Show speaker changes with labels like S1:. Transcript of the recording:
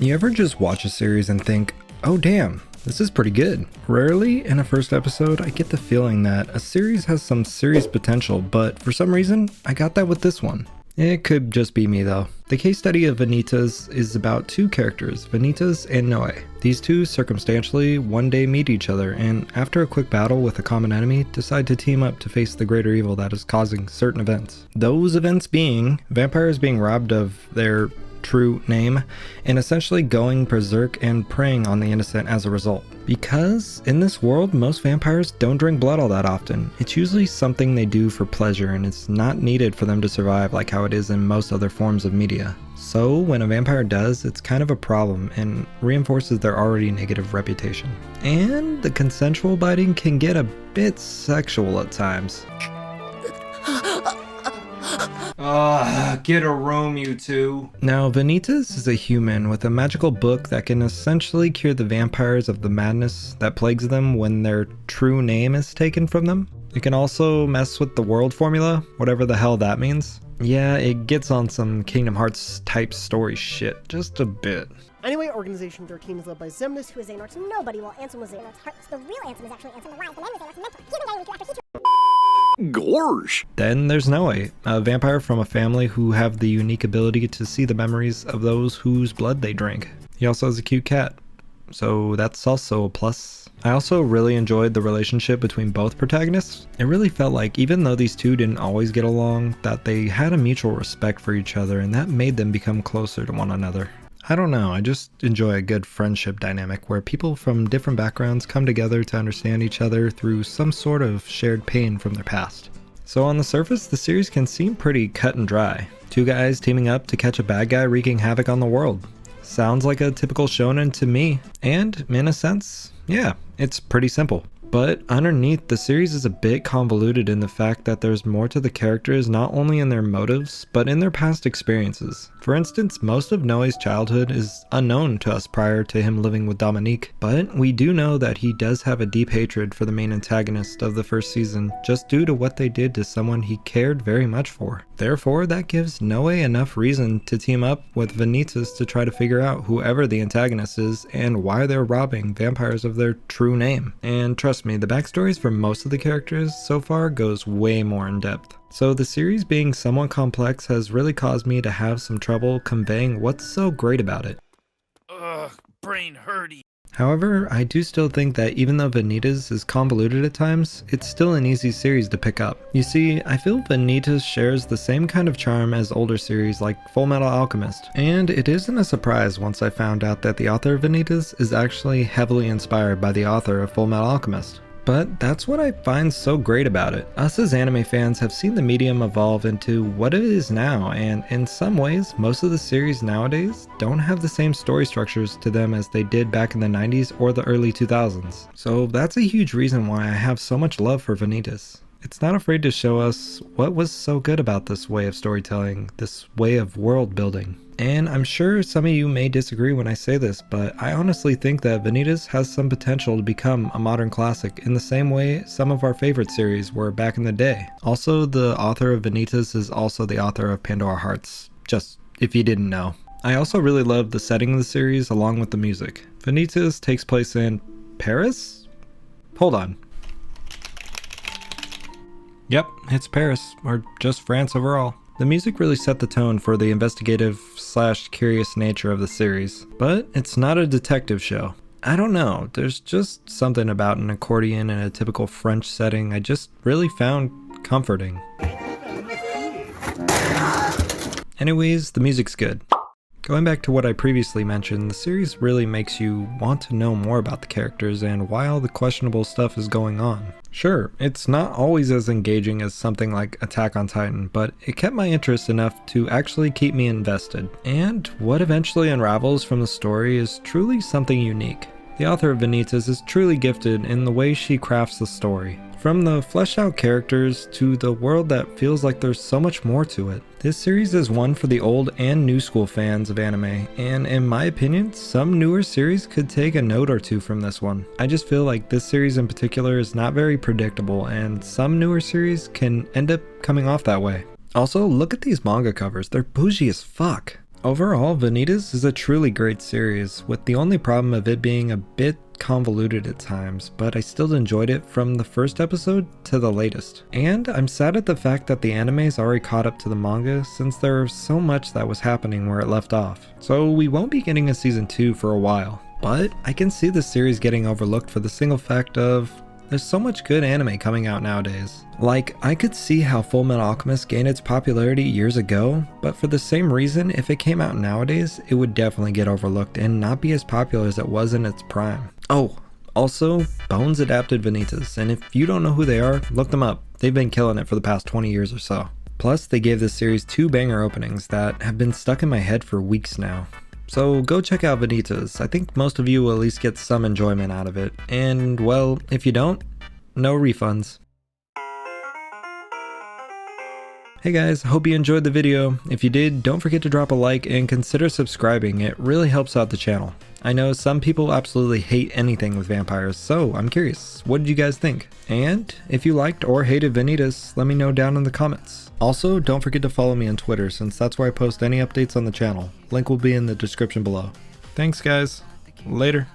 S1: You ever just watch a series and think, oh damn, this is pretty good? Rarely in a first episode, I get the feeling that a series has some serious potential, but for some reason, I got that with this one. It could just be me though. The case study of Vanitas is about two characters, Vanitas and Noe. These two circumstantially one day meet each other and after a quick battle with a common enemy, decide to team up to face the greater evil that is causing certain events. Those events being vampires being robbed of their true name and essentially going berserk and preying on the innocent as a result. Because in this world, most vampires don't drink blood all that often. It's usually something they do for pleasure and it's not needed for them to survive like how it is in most other forms of media. So when a vampire does, it's kind of a problem and reinforces their already negative reputation. And the consensual biting can get a bit sexual at times. Get a room, you two. Now, Vanitas is a human with a magical book that can essentially cure the vampires of the madness that plagues them when their true name is taken from them. It can also mess with the world formula, whatever the hell that means. Yeah, it gets on some Kingdom Hearts type story shit, just a bit.
S2: Anyway, Organization 13 is led by Zemnis,
S3: who is Xehanort's nobody, while Ansem was Xehanort's heart. So the real Ansem is actually Ansem the Wise, the man was Xehanort's mentor. He's the guy we after he
S4: Gorsh!
S1: Then there's Noe, a vampire from a family who have the unique ability to see the memories of those whose blood they drink. He also has a cute cat, so that's also a plus. I also really enjoyed the relationship between both protagonists. It really felt like even though these two didn't always get along, that they had a mutual respect for each other and that made them become closer to one another. I don't know, I just enjoy a good friendship dynamic where people from different backgrounds come together to understand each other through some sort of shared pain from their past. So on the surface, the series can seem pretty cut and dry. Two guys teaming up to catch a bad guy wreaking havoc on the world. Sounds like a typical shonen to me, and in a sense, yeah, it's pretty simple. But underneath, the series is a bit convoluted in the fact that there's more to the characters not only in their motives, but in their past experiences. For instance, most of Noe's childhood is unknown to us prior to him living with Dominique, but we do know that he does have a deep hatred for the main antagonist of the first season, just due to what they did to someone he cared very much for. Therefore, that gives Noe enough reason to team up with Vanitas to try to figure out whoever the antagonist is and why they're robbing vampires of their true name. And trust me, the backstories for most of the characters so far goes way more in depth. So the series being somewhat complex has really caused me to have some trouble conveying what's so great about it.
S4: Ugh, brain hurty.
S1: However, I do still think that even though Vanitas is convoluted at times, it's still an easy series to pick up. You see, I feel Vanitas shares the same kind of charm as older series like Fullmetal Alchemist, and it isn't a surprise once I found out that the author of Vanitas is actually heavily inspired by the author of Fullmetal Alchemist. But that's what I find so great about it. Us as anime fans have seen the medium evolve into what it is now, and in some ways, most of the series nowadays don't have the same story structures to them as they did back in the 90s or the early 2000s. So that's a huge reason why I have so much love for Vanitas. It's not afraid to show us what was so good about this way of storytelling, this way of world building. And I'm sure some of you may disagree when I say this, but I honestly think that Vanitas has some potential to become a modern classic in the same way some of our favorite series were back in the day. Also, the author of Vanitas is also the author of Pandora Hearts, just if you didn't know. I also really love the setting of the series along with the music. Vanitas takes place in Paris? Hold on. Yep, it's Paris, or just France overall. The music really set the tone for the investigative/curious nature of the series, but it's not a detective show. I don't know, there's just something about an accordion in a typical French setting I just really found comforting. Anyways, the music's good. Going back to what I previously mentioned, the series really makes you want to know more about the characters and why all the questionable stuff is going on. Sure, it's not always as engaging as something like Attack on Titan, but it kept my interest enough to actually keep me invested. And what eventually unravels from the story is truly something unique. The author of Vanitas is truly gifted in the way she crafts the story. From the fleshed out characters to the world that feels like there's so much more to it. This series is one for the old and new school fans of anime, and in my opinion, some newer series could take a note or two from this one. I just feel like this series in particular is not very predictable, and some newer series can end up coming off that way. Also, look at these manga covers, they're bougie as fuck. Overall, Vanitas is a truly great series, with the only problem of it being a bit convoluted at times, but I still enjoyed it from the first episode to the latest. And I'm sad at the fact that the anime is already caught up to the manga, since there was so much that was happening where it left off. So we won't be getting a season 2 for a while. But I can see the series getting overlooked for the single fact of there's so much good anime coming out nowadays. Like, I could see how Fullmetal Alchemist gained its popularity years ago, but for the same reason, if it came out nowadays, it would definitely get overlooked and not be as popular as it was in its prime. Oh, also, Bones adapted Vanitas, and if you don't know who they are, look them up. They've been killing it for the past 20 years or so. Plus, they gave this series 2 banger openings that have been stuck in my head for weeks now. So go check out Vanitas. I think most of you will at least get some enjoyment out of it. And well, if you don't, no refunds. Hey guys, hope you enjoyed the video. If you did, don't forget to drop a like and consider subscribing. It really helps out the channel. I know some people absolutely hate anything with vampires, so I'm curious, what did you guys think? And if you liked or hated Vanitas, let me know down in the comments. Also, don't forget to follow me on Twitter, since that's where I post any updates on the channel. Link will be in the description below. Thanks guys. Later.